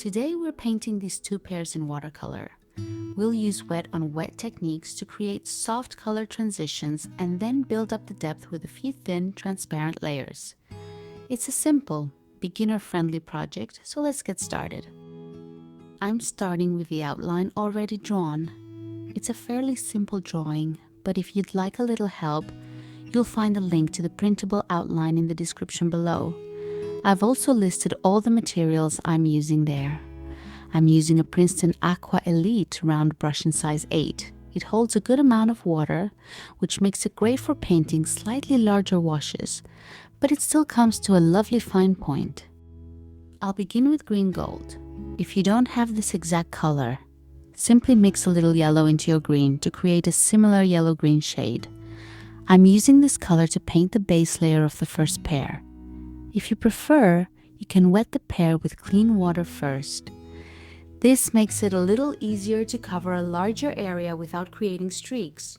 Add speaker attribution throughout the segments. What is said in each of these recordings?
Speaker 1: Today we're painting these two pears in watercolor. We'll use wet on wet techniques to create soft color transitions and then build up the depth with a few thin, transparent layers. It's a simple, beginner-friendly project, so let's get started. I'm starting with the outline already drawn. It's a fairly simple drawing, but if you'd like a little help, you'll find a link to the printable outline in the description below. I've also listed all the materials I'm using there. I'm using a Princeton Aqua Elite round brush in size 8. It holds a good amount of water, which makes it great for painting slightly larger washes, but it still comes to a lovely fine point. I'll begin with green gold. If you don't have this exact color, simply mix a little yellow into your green to create a similar yellow-green shade. I'm using this color to paint the base layer of the first pear. If you prefer, you can wet the pear with clean water first. This makes it a little easier to cover a larger area without creating streaks.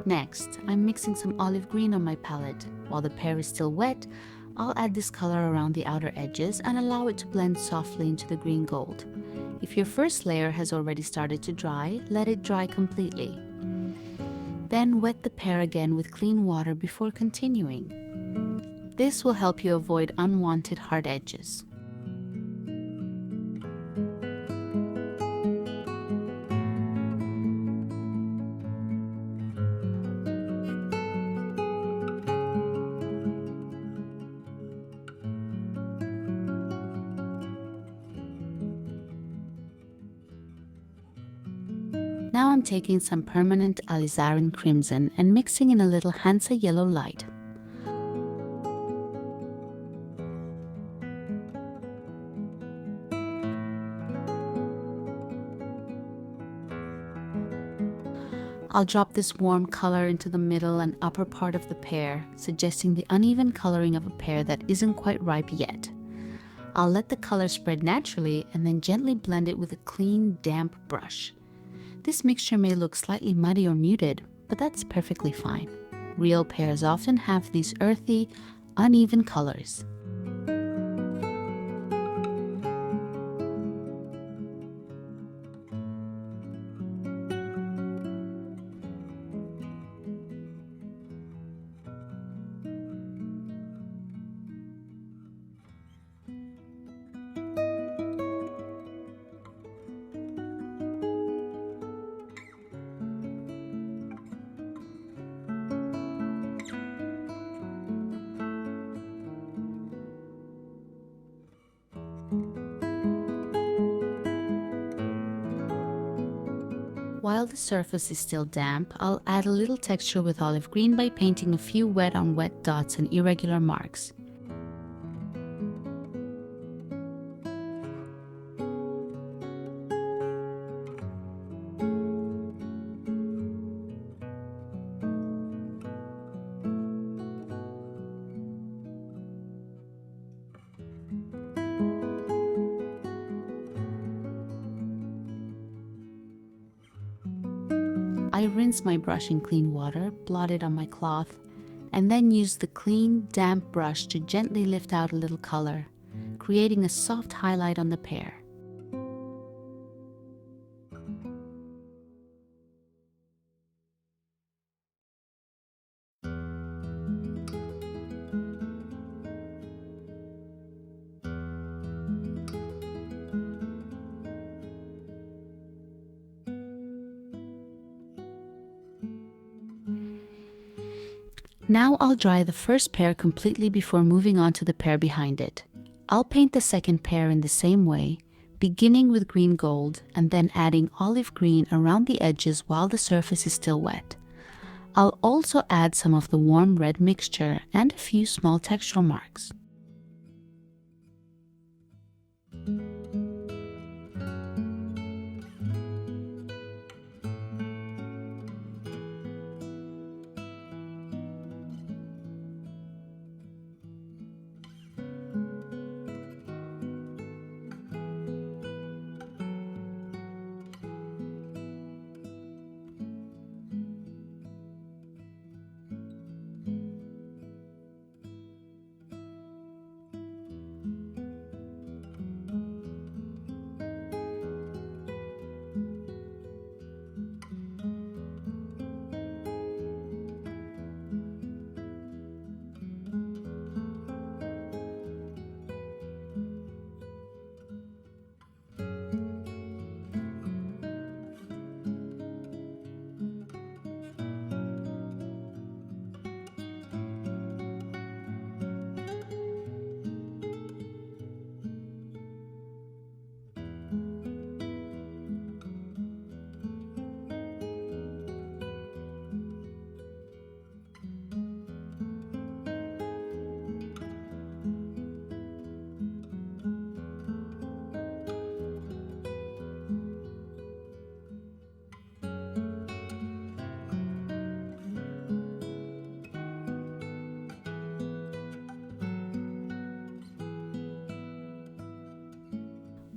Speaker 1: Next, I'm mixing some olive green on my palette. While the pear is still wet, I'll add this color around the outer edges and allow it to blend softly into the green gold. If your first layer has already started to dry, let it dry completely. Then wet the pear again with clean water before continuing. This will help you avoid unwanted hard edges. Now I'm taking some permanent Alizarin crimson and mixing in a little Hansa yellow light. I'll drop this warm color into the middle and upper part of the pear, suggesting the uneven coloring of a pear that isn't quite ripe yet. I'll let the color spread naturally and then gently blend it with a clean, damp brush. This mixture may look slightly muddy or muted, but that's perfectly fine. Real pears often have these earthy, uneven colors. While the surface is still damp, I'll add a little texture with olive green by painting a few wet on wet dots and irregular marks. I rinse my brush in clean water, blot it on my cloth, and then use the clean, damp brush to gently lift out a little color, creating a soft highlight on the pear. Now I'll dry the first pear completely before moving on to the pear behind it. I'll paint the second pear in the same way, beginning with green gold and then adding olive green around the edges while the surface is still wet. I'll also add some of the warm red mixture and a few small textural marks.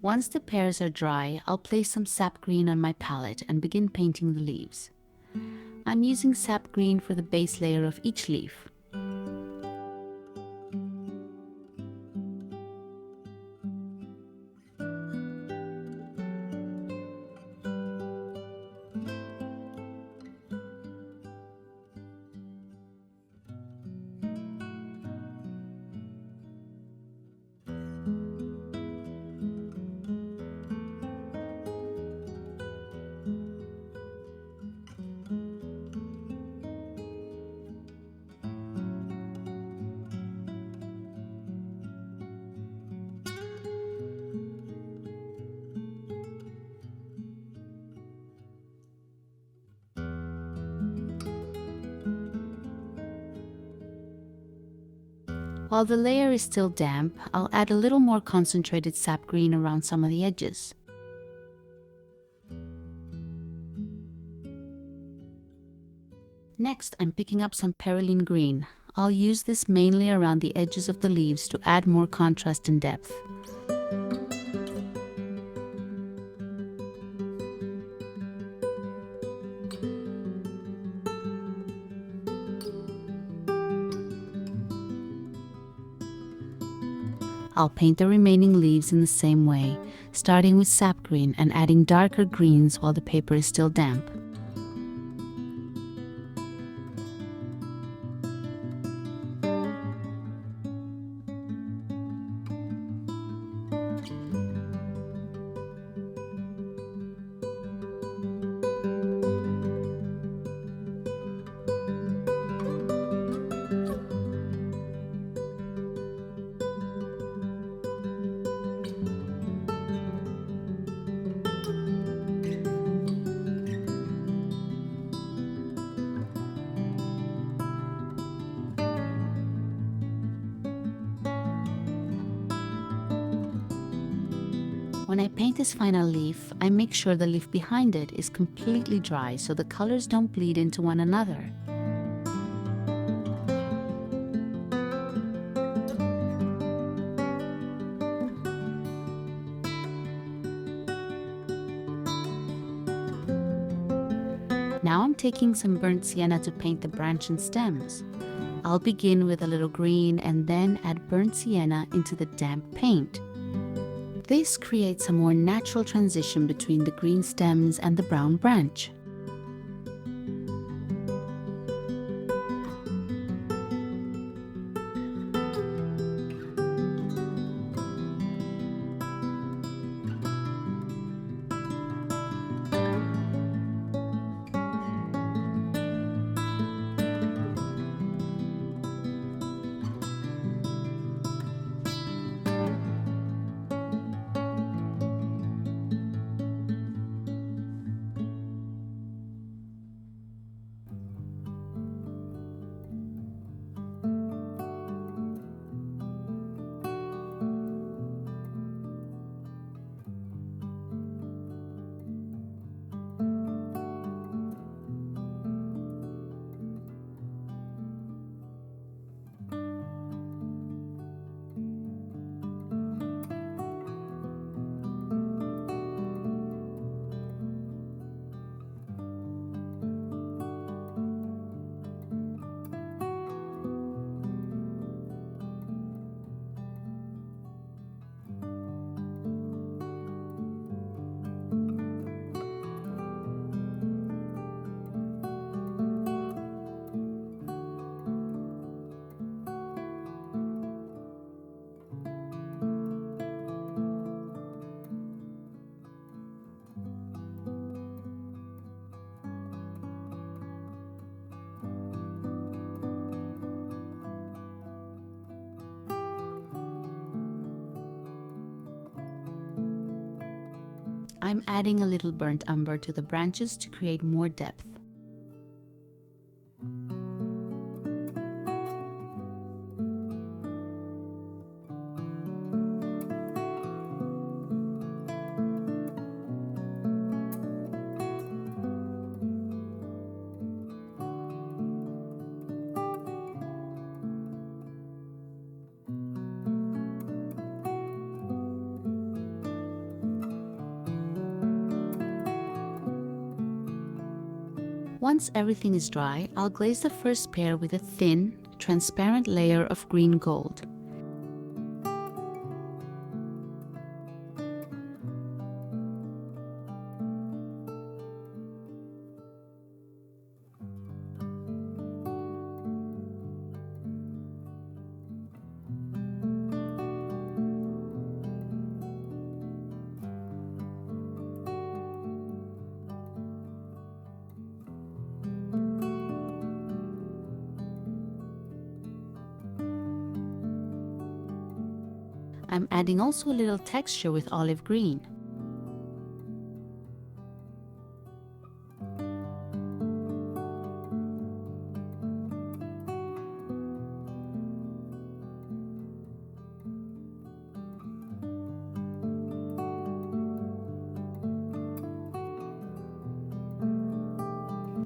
Speaker 1: Once the pears are dry, I'll place some sap green on my palette and begin painting the leaves. I'm using sap green for the base layer of each leaf. While the layer is still damp, I'll add a little more concentrated sap green around some of the edges. Next, I'm picking up some Perylene green. I'll use this mainly around the edges of the leaves to add more contrast and depth. I'll paint the remaining leaves in the same way, starting with sap green and adding darker greens while the paper is still damp. When I paint this final leaf, I make sure the leaf behind it is completely dry so the colors don't bleed into one another. Now I'm taking some burnt sienna to paint the branch and stems. I'll begin with a little green and then add burnt sienna into the damp paint. This creates a more natural transition between the green stems and the brown branch. I'm adding a little burnt umber to the branches to create more depth. Once everything is dry, I'll glaze the first pear with a thin, transparent layer of green gold. I'm adding also a little texture with olive green.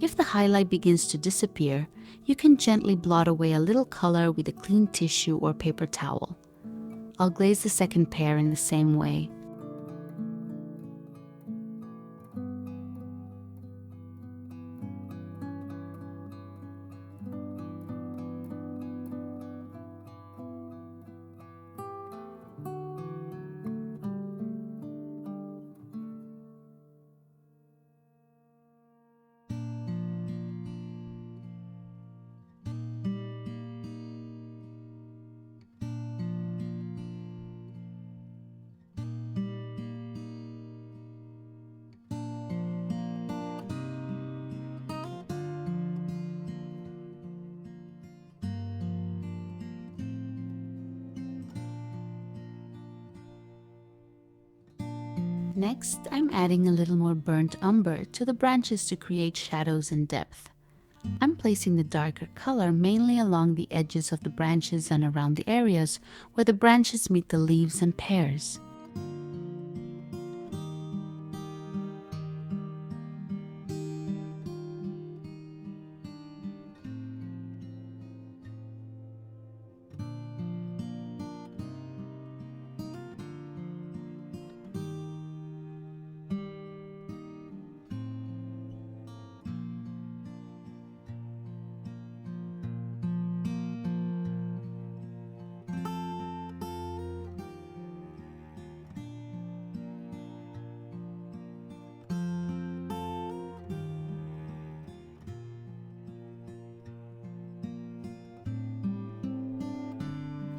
Speaker 1: If the highlight begins to disappear, you can gently blot away a little color with a clean tissue or paper towel. I'll glaze the second pear in the same way. Next, I'm adding a little more burnt umber to the branches to create shadows and depth. I'm placing the darker color mainly along the edges of the branches and around the areas where the branches meet the leaves and pears.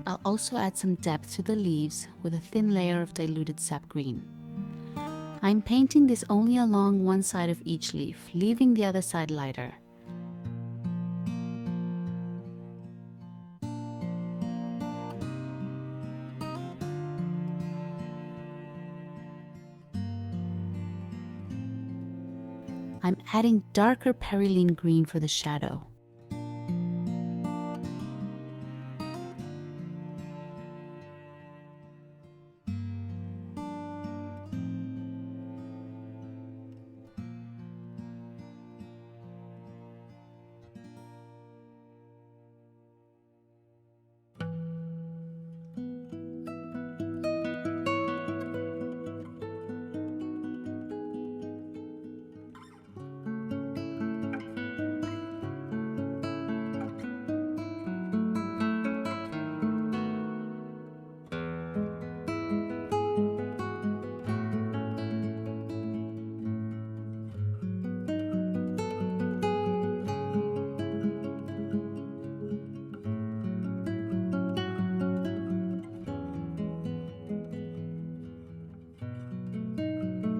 Speaker 1: I'll also add some depth to the leaves with a thin layer of diluted sap green. I'm painting this only along one side of each leaf, leaving the other side lighter. I'm adding darker Perylene green for the shadow.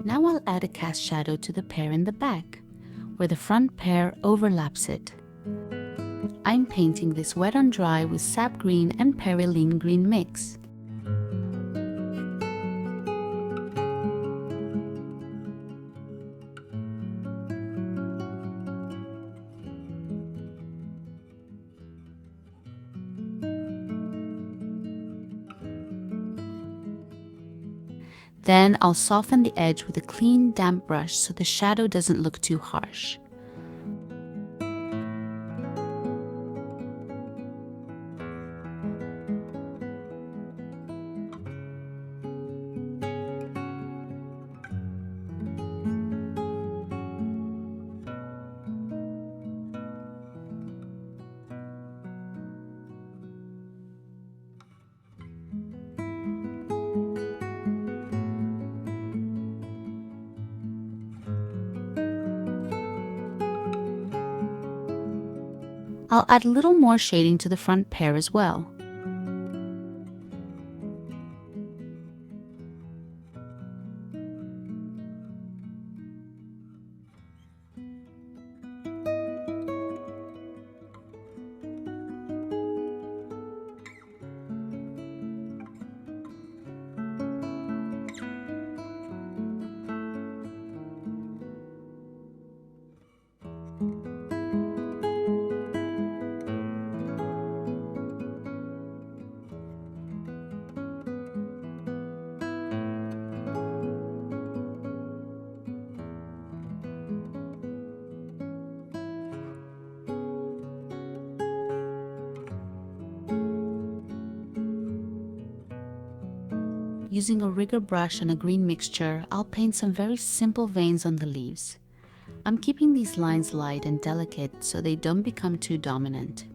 Speaker 1: Now I'll add a cast shadow to the pear in the back, where the front pear overlaps it. I'm painting this wet on dry with sap green and Perylene green mix. Then I'll soften the edge with a clean, damp brush so the shadow doesn't look too harsh. I'll add a little more shading to the front pear as well. Using a rigger brush and a green mixture, I'll paint some very simple veins on the leaves. I'm keeping these lines light and delicate so they don't become too dominant.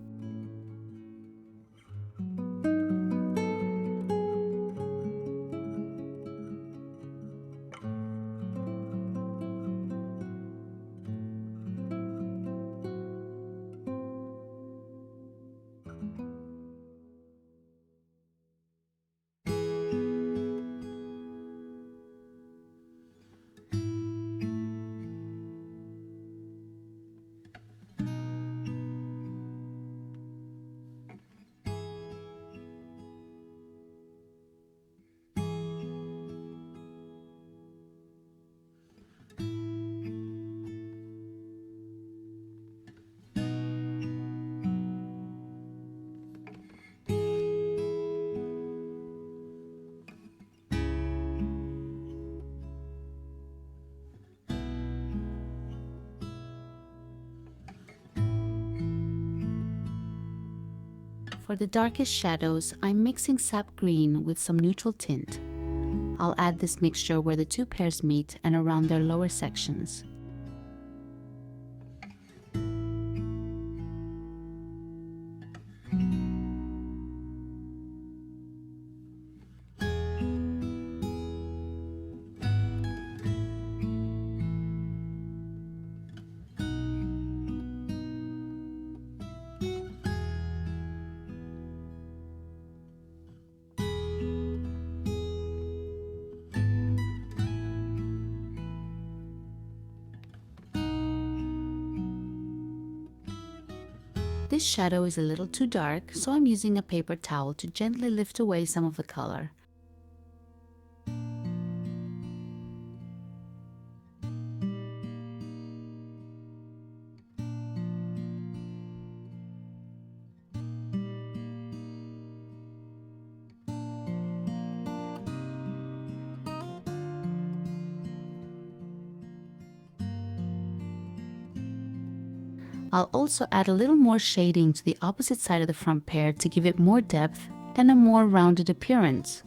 Speaker 1: For the darkest shadows, I'm mixing sap green with some neutral tint. I'll add this mixture where the two pears meet and around their lower sections. This shadow is a little too dark, so I'm using a paper towel to gently lift away some of the color. I'll also add a little more shading to the opposite side of the front pear to give it more depth and a more rounded appearance.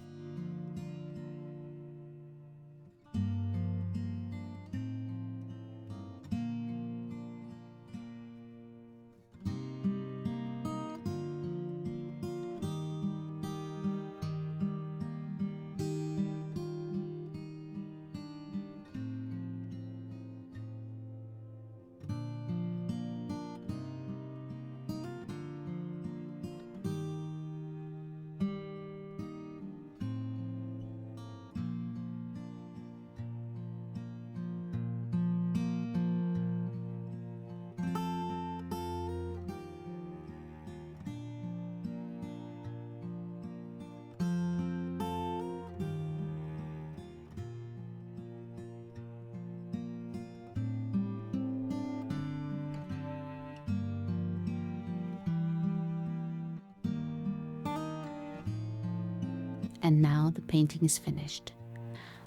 Speaker 1: And now the painting is finished.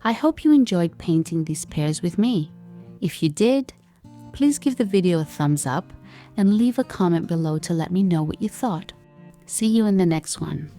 Speaker 1: I hope you enjoyed painting these pears with me. If you did, please give the video a thumbs up and leave a comment below to let me know what you thought. See you in the next one.